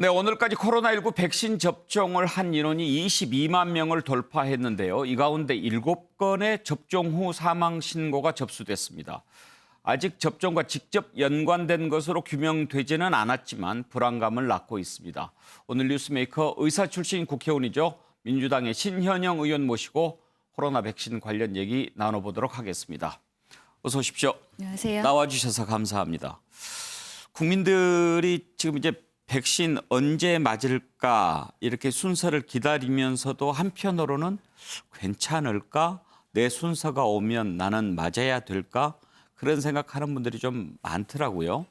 네, 오늘까지 코로나19 백신 접종을 한 인원이 22만 명을 돌파했는데요. 이 가운데 7건의 접종 후 사망 신고가 접수됐습니다. 아직 접종과 직접 연관된 것으로 규명되지는 않았지만 불안감을 낳고 있습니다. 오늘 뉴스메이커 의사 출신 국회의원이죠. 민주당의 신현영 의원 모시고 코로나 백신 관련 얘기 나눠보도록 하겠습니다. 어서 오십시오. 안녕하세요. 나와주셔서 감사합니다. 국민들이 지금 이제 백신 언제 맞을까 이렇게 순서를 기다리면서도 한편으로는 괜찮을까? 내 순서가 오면 나는 맞아야 될까? 그런 생각하는 분들이 좀 많더라고요.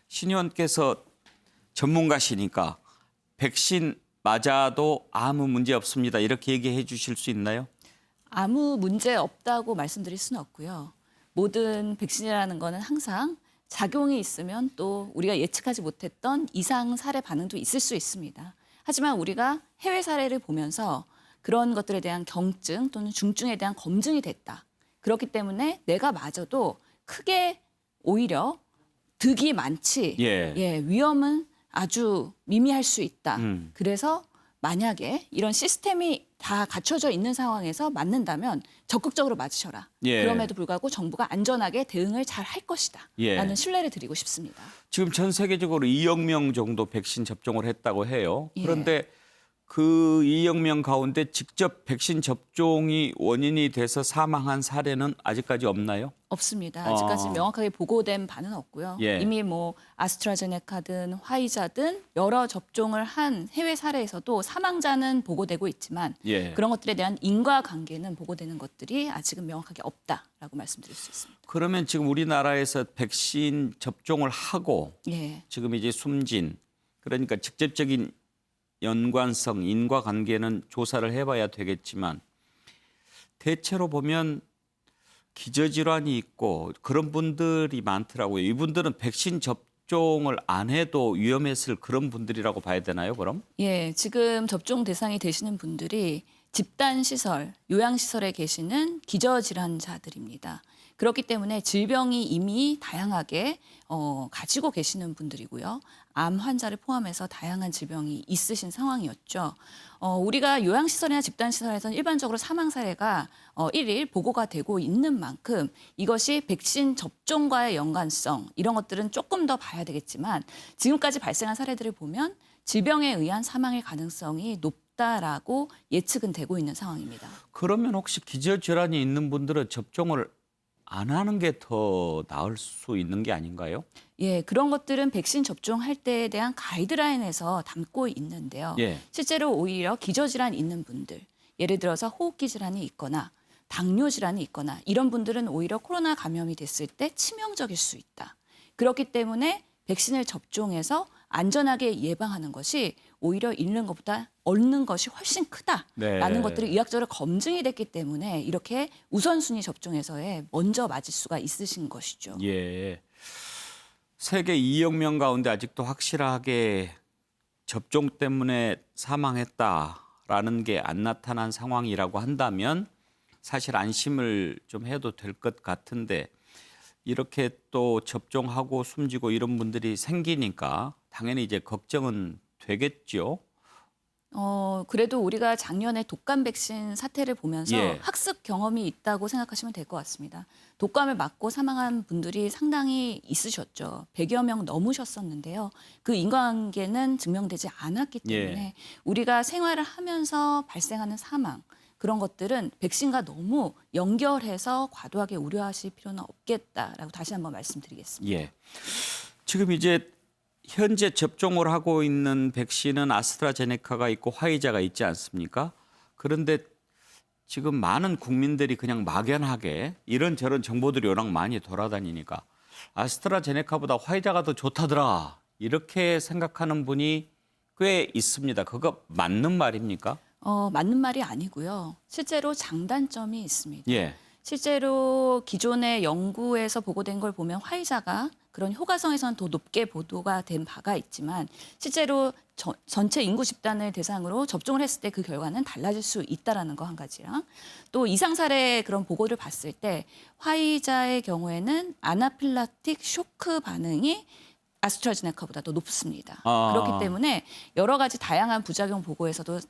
신 의원께서 전문가시니까 백신 맞아도 아무 문제 없습니다. 이렇게 얘기해 주실 수 있나요? 아무 문제 없다고 말씀드릴 수는 없고요. 모든 백신이라는 거는 항상 작용이 있으면 또 우리가 예측하지 못했던 이상 사례 반응도 있을 수 있습니다. 하지만 우리가 해외 사례를 보면서 그런 것들에 대한 경증 또는 중증에 대한 검증이 됐다. 그렇기 때문에 내가 맞아도 크게 오히려 득이 많지 위험은 아주 미미할 수 있다. 그래서 만약에 이런 시스템이 다 갖춰져 있는 상황에서 맞는다면 적극적으로 맞으셔라. 그럼에도 불구하고 정부가 안전하게 대응을 잘 할 것이다. 라는 신뢰를 드리고 싶습니다. 지금 전 세계적으로 2억 명 정도 백신 접종을 했다고 해요. 그런데 그 2억 명 가운데 직접 백신 접종이 원인이 돼서 사망한 사례는 아직까지 없나요? 없습니다. 아직까지 명확하게 보고된 바는 없고요. 이미 뭐 아스트라제네카든 화이자든 여러 접종을 한 해외 사례에서도 사망자는 보고되고 있지만 그런 것들에 대한 인과관계는 보고되는 것들이 아직은 명확하게 없다라고 말씀드릴 수 있습니다. 그러면 지금 우리나라에서 백신 접종을 하고 지금 이제 숨진 그러니까 직접적인 연관성, 인과관계는 조사를 해봐야 되겠지만 대체로 보면 기저질환이 있고 그런 분들이 많더라고요. 이분들은 백신 접종을 안 해도 위험했을 그런 분들이라고 봐야 되나요, 그럼? 지금 접종 대상이 되시는 분들이 집단시설, 요양시설에 계시는 기저질환자들입니다. 그렇기 때문에 질병이 이미 다양하게 가지고 계시는 분들이고요. 암 환자를 포함해서 다양한 질병이 있으신 상황이었죠. 우리가 요양시설이나 집단시설에서는 일반적으로 사망 사례가 일일 보고가 되고 있는 만큼 이것이 백신 접종과의 연관성 이런 것들은 조금 더 봐야 되겠지만 지금까지 발생한 사례들을 보면 질병에 의한 사망의 가능성이 높다라고 예측은 되고 있는 상황입니다. 그러면 혹시 기저질환이 있는 분들은 접종을 안 하는 게 더 나을 수 있는 게 아닌가요? 그런 것들은 백신 접종할 때에 대한 가이드라인에서 담고 있는데요. 실제로 오히려 기저질환 있는 분들, 예를 들어서 호흡기 질환이 있거나 당뇨 질환이 있거나 이런 분들은 오히려 코로나 감염이 됐을 때 치명적일 수 있다. 그렇기 때문에 백신을 접종해서 안전하게 예방하는 것이 오히려 잃는 것보다 얻는 것이 훨씬 크다라는 것들이 의학적으로 검증이 됐기 때문에 이렇게 우선순위 접종에서의 먼저 맞을 수가 있으신 것이죠. 세계 2억 명 가운데 아직도 확실하게 접종 때문에 사망했다라는 게 안 나타난 상황이라고 한다면 사실 안심을 좀 해도 될 것 같은데 이렇게 또 접종하고 숨지고 이런 분들이 생기니까 당연히 이제 걱정은 되겠죠. 그래도 우리가 작년에 독감 백신 사태를 보면서 학습 경험이 있다고 생각하시면 될 것 같습니다. 독감을 맞고 사망한 분들이 상당히 있으셨죠. 100여 명 넘으셨었는데요. 그 인과관계는 증명되지 않았기 때문에 우리가 생활을 하면서 발생하는 사망 그런 것들은 백신과 너무 연결해서 과도하게 우려하실 필요는 없겠다라고 다시 한번 말씀드리겠습니다. 지금 이제 현재 접종을 하고 있는 백신은 아스트라제네카가 있고 화이자가 있지 않습니까? 그런데 지금 많은 국민들이 그냥 막연하게 이런저런 정보들이 워낙 많이 돌아다니니까 아스트라제네카보다 화이자가 더 좋다더라 이렇게 생각하는 분이 꽤 있습니다. 그거 맞는 말입니까? 맞는 말이 아니고요. 실제로 장단점이 있습니다. 실제로 기존의 연구에서 보고된 걸 보면 화이자가 그런 효과성에서는 더 높게 보도가 된 바가 있지만 실제로 전체 인구 집단을 대상으로 접종을 했을 때 그 결과는 달라질 수 있다는 거 한 가지랑 또 이상 사례 그런 보고를 봤을 때 화이자의 경우에는 아나필락틱 쇼크 반응이 아스트라제네카보다도 높습니다. 아. 그렇기 때문에 여러 가지 다양한 부작용 보고에서도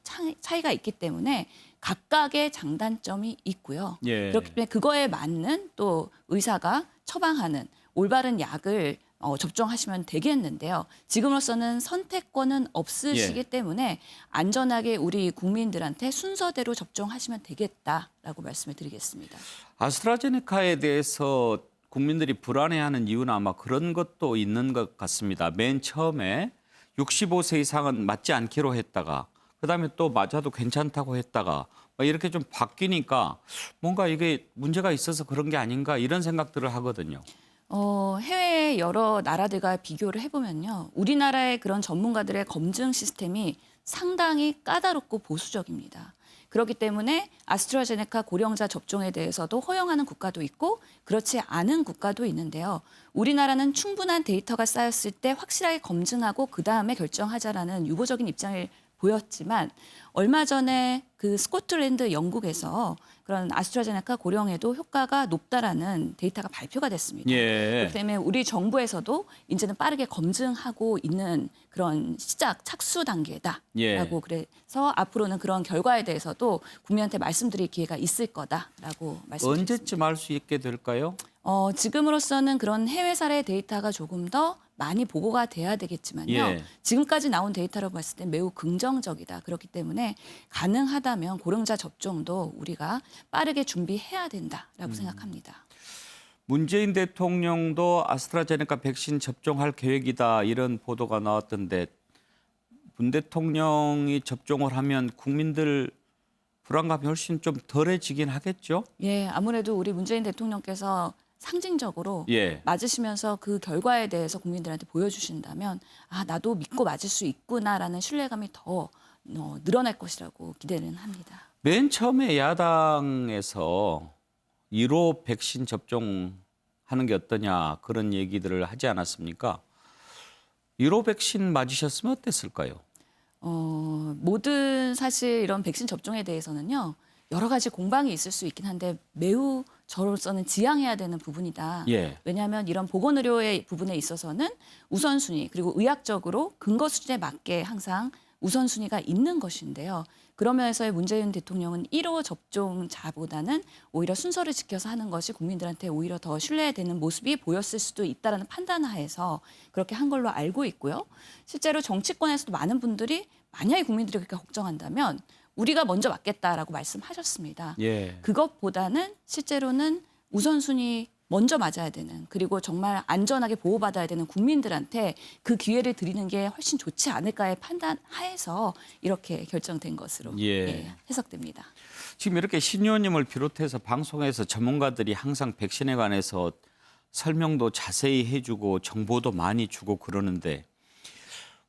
차이가 있기 때문에 각각의 장단점이 있고요. 예. 그렇기 때문에 그거에 맞는 또 의사가 처방하는 올바른 약을 접종하시면 되겠는데요. 지금으로서는 선택권은 없으시기 예. 때문에 안전하게 우리 국민들한테 순서대로 접종하시면 되겠다라고 말씀을 드리겠습니다. 아스트라제네카에 대해서 국민들이 불안해하는 이유는 아마 그런 것도 있는 것 같습니다. 맨 처음에 65세 이상은 맞지 않기로 했다가 그다음에 또 맞아도 괜찮다고 했다가 이렇게 좀 바뀌니까 뭔가 이게 문제가 있어서 그런 게 아닌가 이런 생각들을 하거든요. 해외 여러 나라들과 비교를 해보면요. 우리나라의 그런 전문가들의 검증 시스템이 상당히 까다롭고 보수적입니다. 그렇기 때문에 아스트라제네카 고령자 접종에 대해서도 허용하는 국가도 있고 그렇지 않은 국가도 있는데요. 우리나라는 충분한 데이터가 쌓였을 때 확실하게 검증하고 그다음에 결정하자라는 유보적인 입장을 보였지만 얼마 전에 그 스코틀랜드 영국에서 그런 아스트라제네카 고령에도 효과가 높다라는 데이터가 발표가 됐습니다. 예. 그렇기 때문에 우리 정부에서도 이제는 빠르게 검증하고 있는 그런 착수 단계다라고 예. 그래서 앞으로는 그런 결과에 대해서도 국민한테 말씀드릴 기회가 있을 거다라고 말씀드렸습니다. 언제쯤 알 수 있게 될까요? 지금으로서는 그런 해외 사례 데이터가 조금 더 많이 보고가 돼야 되겠지만요. 예. 지금까지 나온 데이터로 봤을 때 매우 긍정적이다. 그렇기 때문에 가능하다면 고령자 접종도 우리가 빠르게 준비해야 된다라고 생각합니다. 문재인 대통령도 아스트라제네카 백신 접종할 계획이다 이런 보도가 나왔던데 문 대통령이 접종을 하면 국민들 불안감이 훨씬 좀 덜해지긴 하겠죠? 예, 아무래도 우리 문재인 대통령께서 상징적으로 예. 맞으시면서 그 결과에 대해서 국민들한테 보여주신다면 나도 믿고 맞을 수 있구나라는 신뢰감이 더 늘어날 것이라고 기대는 합니다. 맨 처음에 야당에서 1호 백신 접종하는 게 어떠냐 그런 얘기들을 하지 않았습니까? 1호 백신 맞으셨으면 어땠을까요? 모든 사실 이런 백신 접종에 대해서는요. 여러 가지 공방이 있을 수 있긴 한데 매우 저로서는 지양해야 되는 부분이다. 예. 왜냐하면 이런 보건의료의 부분에 있어서는 우선순위 그리고 의학적으로 근거 수준에 맞게 항상 우선순위가 있는 것인데요. 그러면서의 문재인 대통령은 1호 접종자보다는 오히려 순서를 지켜서 하는 것이 국민들한테 오히려 더 신뢰되는 모습이 보였을 수도 있다라는 판단하에서 그렇게 한 걸로 알고 있고요. 실제로 정치권에서도 많은 분들이 만약에 국민들이 그렇게 걱정한다면 우리가 먼저 맞겠다라고 말씀하셨습니다. 예. 그것보다는 실제로는 우선순위 먼저 맞아야 되는 그리고 정말 안전하게 보호받아야 되는 국민들한테 그 기회를 드리는 게 훨씬 좋지 않을까의 판단하에서 이렇게 결정된 것으로 예. 해석됩니다. 지금 이렇게 신 의원님을 비롯해서 방송에서 전문가들이 항상 백신에 관해서 설명도 자세히 해주고 정보도 많이 주고 그러는데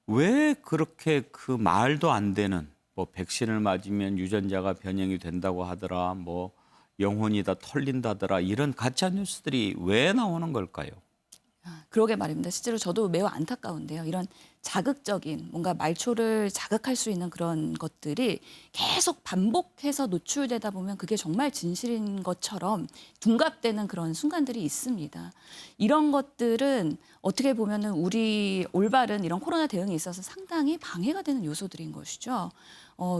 왜 그렇게 그 말도 안 되는 뭐 백신을 맞으면 유전자가 변형이 된다고 하더라 뭐 영혼이 다 털린다더라 이런 가짜 뉴스들이 왜 나오는 걸까요? 그러게 말입니다. 실제로 저도 매우 안타까운데요. 이런 자극적인 뭔가 말초를 자극할 수 있는 그런 것들이 계속 반복해서 노출되다 보면 그게 정말 진실인 것처럼 둔갑되는 그런 순간들이 있습니다. 이런 것들은 어떻게 보면은 우리 올바른 이런 코로나 대응에 있어서 상당히 방해가 되는 요소들인 것이죠.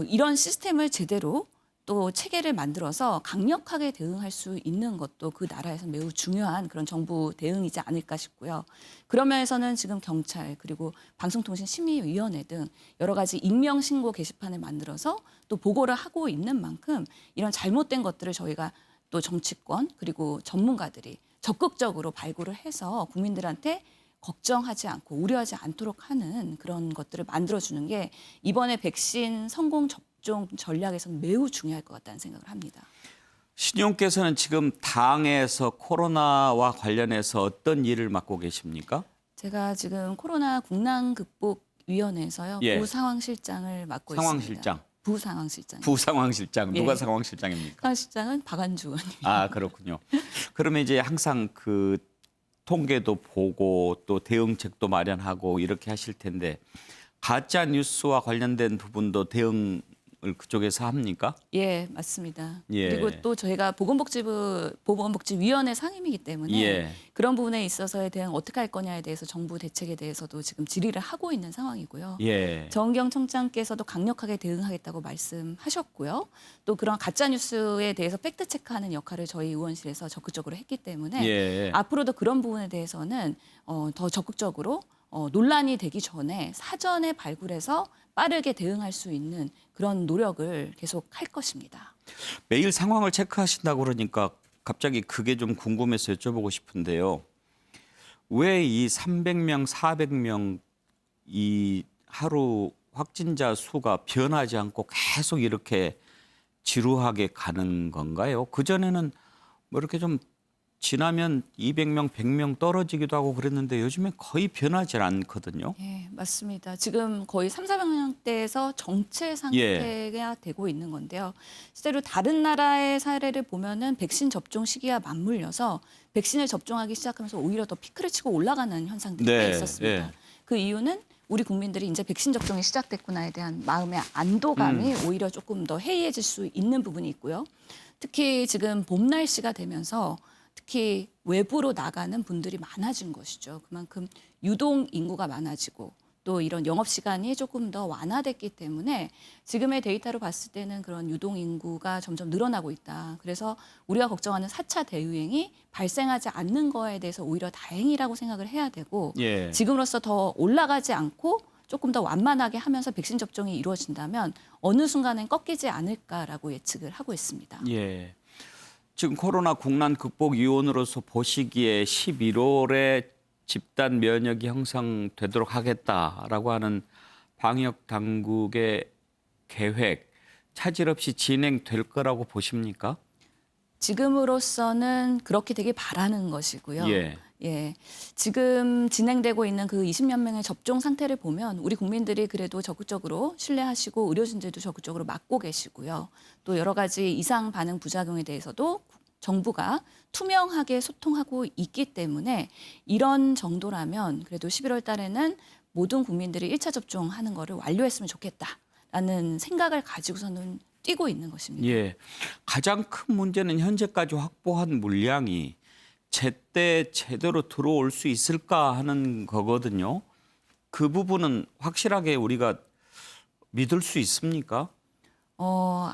이런 시스템을 제대로 또 체계를 만들어서 강력하게 대응할 수 있는 것도 그 나라에서 매우 중요한 그런 정부 대응이지 않을까 싶고요. 그런 면에서는 지금 경찰 그리고 방송통신심의위원회 등 여러 가지 익명 신고 게시판을 만들어서 또 보고를 하고 있는 만큼 이런 잘못된 것들을 저희가 또 정치권 그리고 전문가들이 적극적으로 발굴을 해서 국민들한테 걱정하지 않고 우려하지 않도록 하는 그런 것들을 만들어주는 게 이번에 백신 성공 접종 전략에서는 매우 중요할 것 같다는 생각을 합니다. 신용께서는 지금 당에서 코로나와 관련해서 어떤 일을 맡고 계십니까? 제가 지금 코로나 국난 극복 위원회에서요. 예. 부상황실장을 맡고 상황실장. 있습니다. 부상황실장. 부상황실장 누가 예. 상황실장입니까? 상황실장은 박안주 의원님. 아 그렇군요. 그러면 이제 항상 그 통계도 보고 또 대응책도 마련하고 이렇게 하실 텐데 가짜 뉴스와 관련된 부분도 대응 그쪽에서 합니까? 예, 맞습니다. 예. 그리고 또 저희가 보건복지위원회 상임이기 때문에 예. 그런 부분에 있어서에 대한 어떻게 할 거냐에 대해서 정부 대책에 대해서도 지금 질의를 하고 있는 상황이고요. 예. 정경 청장께서도 강력하게 대응하겠다고 말씀하셨고요. 또 그런 가짜 뉴스에 대해서 팩트 체크하는 역할을 저희 의원실에서 적극적으로 했기 때문에 예. 앞으로도 그런 부분에 대해서는 더 적극적으로 논란이 되기 전에 사전에 발굴해서 빠르게 대응할 수 있는 그런 노력을 계속 할 것입니다. 매일 상황을 체크하신다고 그러니까 갑자기 그게 좀 궁금해서 여쭤보고 싶은데요. 왜 이 300명, 400명 이 하루 확진자 수가 변하지 않고 계속 이렇게 지루하게 가는 건가요? 그전에는 뭐 이렇게 좀 지나면 200명, 100명 떨어지기도 하고 그랬는데 요즘에 거의 변하지 않거든요. 예, 맞습니다. 지금 거의 3, 400명대에서 정체 상태가 되고 있는 건데요. 실제로 다른 나라의 사례를 보면은 백신 접종 시기와 맞물려서 백신을 접종하기 시작하면서 오히려 더 피크를 치고 올라가는 현상들이 꽤 네, 있었습니다. 예. 그 이유는 우리 국민들이 이제 백신 접종이 시작됐구나에 대한 마음의 안도감이 오히려 조금 더 해이해질 수 있는 부분이 있고요. 특히 지금 봄 날씨가 되면서 특히 외부로 나가는 분들이 많아진 것이죠. 그만큼 유동 인구가 많아지고 또 이런 영업 시간이 조금 더 완화됐기 때문에 지금의 데이터로 봤을 때는 그런 유동 인구가 점점 늘어나고 있다. 그래서 우리가 걱정하는 4차 대유행이 발생하지 않는 거에 대해서 오히려 다행이라고 생각을 해야 되고 예. 지금으로서 더 올라가지 않고 조금 더 완만하게 하면서 백신 접종이 이루어진다면 어느 순간엔 꺾이지 않을까라고 예측을 하고 있습니다. 예. 지금 코로나 국난 극복 위원으로서 보시기에 11월에 집단 면역이 형성되도록 하겠다라고 하는 방역 당국의 계획 차질 없이 진행될 거라고 보십니까? 지금으로서는 그렇게 되길 바라는 것이고요. 예. 예, 지금 진행되고 있는 그 20여 명의 접종 상태를 보면 우리 국민들이 그래도 적극적으로 신뢰하시고 의료진들도 적극적으로 맞고 계시고요. 또 여러 가지 이상 반응 부작용에 대해서도 정부가 투명하게 소통하고 있기 때문에 이런 정도라면 그래도 11월 달에는 모든 국민들이 1차 접종하는 거를 완료했으면 좋겠다라는 생각을 가지고서는 뛰고 있는 것입니다. 예. 가장 큰 문제는 현재까지 확보한 물량이 제때 제대로 들어올 수 있을까 하는 거거든요. 그 부분은 확실하게 우리가 믿을 수 있습니까?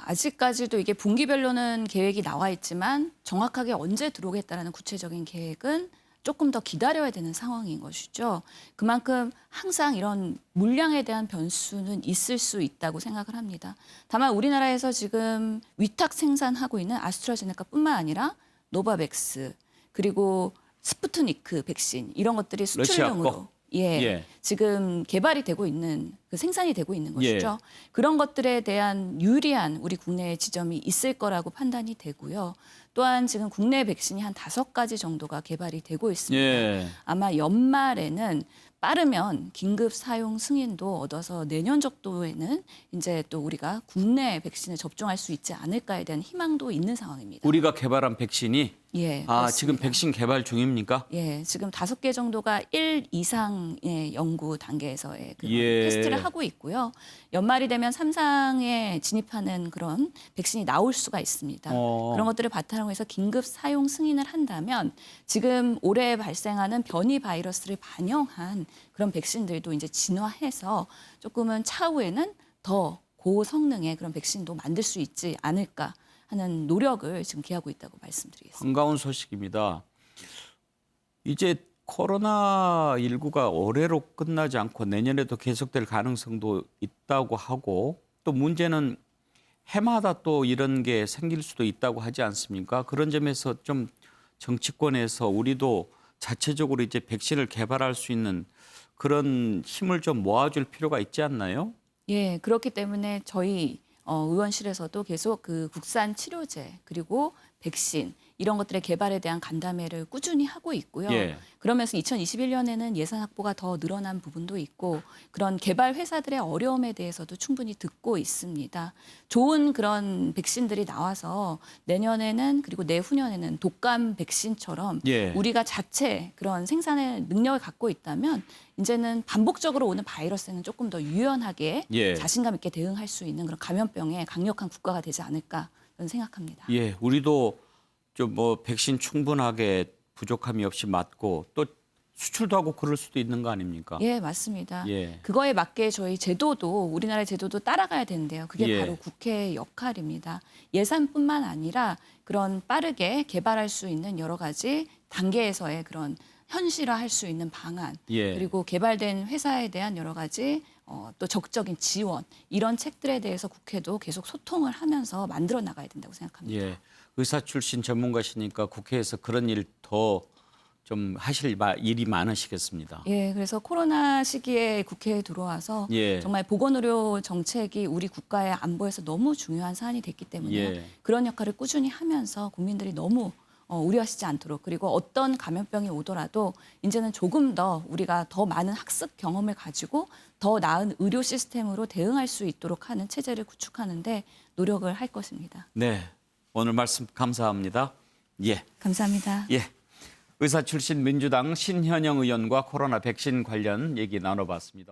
아직까지도 이게 분기별로는 계획이 나와 있지만 정확하게 언제 들어오겠다라는 구체적인 계획은 조금 더 기다려야 되는 상황인 것이죠. 그만큼 항상 이런 물량에 대한 변수는 있을 수 있다고 생각을 합니다. 다만 우리나라에서 지금 위탁 생산하고 있는 아스트라제네카뿐만 아니라 노바백스 그리고 스푸트니크 백신 이런 것들이 러시아 수출용으로 거? 예, 예. 지금 개발이 되고 있는 그 생산이 되고 있는 것이죠. 예. 그런 것들에 대한 유리한 우리 국내의 지점이 있을 거라고 판단이 되고요. 또한 지금 국내 백신이 한 5가지 정도가 개발이 되고 있습니다. 예. 아마 연말에는 빠르면 긴급 사용 승인도 얻어서 내년 정도에는 이제 또 우리가 국내 백신을 접종할 수 있지 않을까에 대한 희망도 있는 상황입니다. 우리가 개발한 백신이 예, 지금 그렇습니다. 백신 개발 중입니까? 예, 지금 5개 정도가 1 이상의 연구 단계에서의 그런 예. 테스트를 하고 있고요. 연말이 되면 3상에 진입하는 그런 백신이 나올 수가 있습니다. 그런 것들을 바탕으로 해서 긴급 사용 승인을 한다면 지금 올해 발생하는 변이 바이러스를 반영한 그런 백신들도 이제 진화해서 조금은 차후에는 더 고성능의 그런 백신도 만들 수 있지 않을까 하는 노력을 지금 기하고 있다고 말씀드리겠습니다. 반가운 소식입니다. 이제 코로나19가 올해로 끝나지 않고 내년에도 계속될 가능성도 있다고 하고 또 문제는 해마다 또 이런 게 생길 수도 있다고 하지 않습니까? 그런 점에서 좀 정치권에서 우리도 자체적으로 이제 백신을 개발할 수 있는 그런 힘을 좀 모아줄 필요가 있지 않나요? 예, 그렇기 때문에 저희 의원실에서도 계속 그 국산 치료제 그리고 백신 이런 것들의 개발에 대한 간담회를 꾸준히 하고 있고요. 예. 그러면서 2021년에는 예산 확보가 더 늘어난 부분도 있고 그런 개발 회사들의 어려움에 대해서도 충분히 듣고 있습니다. 좋은 그런 백신들이 나와서 내년에는 그리고 내후년에는 독감 백신처럼 예. 우리가 자체 그런 생산의 능력을 갖고 있다면 이제는 반복적으로 오는 바이러스에는 조금 더 유연하게 예. 자신감 있게 대응할 수 있는 그런 감염병에 강력한 국가가 되지 않을까 저는 생각합니다. 예, 우리도 좀 뭐 백신 충분하게 부족함이 없이 맞고 또 수출도 하고 그럴 수도 있는 거 아닙니까? 예, 맞습니다. 예. 그거에 맞게 저희 제도도 우리나라의 제도도 따라가야 되는데요. 그게 예. 바로 국회의 역할입니다. 예산뿐만 아니라 그런 빠르게 개발할 수 있는 여러 가지 단계에서의 그런 현실화할 수 있는 방안 예. 그리고 개발된 회사에 대한 여러 가지 또 적극적인 지원 이런 책들에 대해서 국회도 계속 소통을 하면서 만들어 나가야 된다고 생각합니다. 예. 의사 출신 전문가시니까 국회에서 그런 일 더 좀 하실 일이 많으시겠습니다. 예, 그래서 코로나 시기에 국회에 들어와서 예. 정말 보건의료 정책이 우리 국가의 안보에서 너무 중요한 사안이 됐기 때문에 예. 그런 역할을 꾸준히 하면서 국민들이 너무 우려하시지 않도록 그리고 어떤 감염병이 오더라도 이제는 조금 더 우리가 더 많은 학습 경험을 가지고 더 나은 의료 시스템으로 대응할 수 있도록 하는 체제를 구축하는데 노력을 할 것입니다. 네. 오늘 말씀 감사합니다. 예. 감사합니다. 예. 의사 출신 민주당 신현영 의원과 코로나 백신 관련 얘기 나눠봤습니다.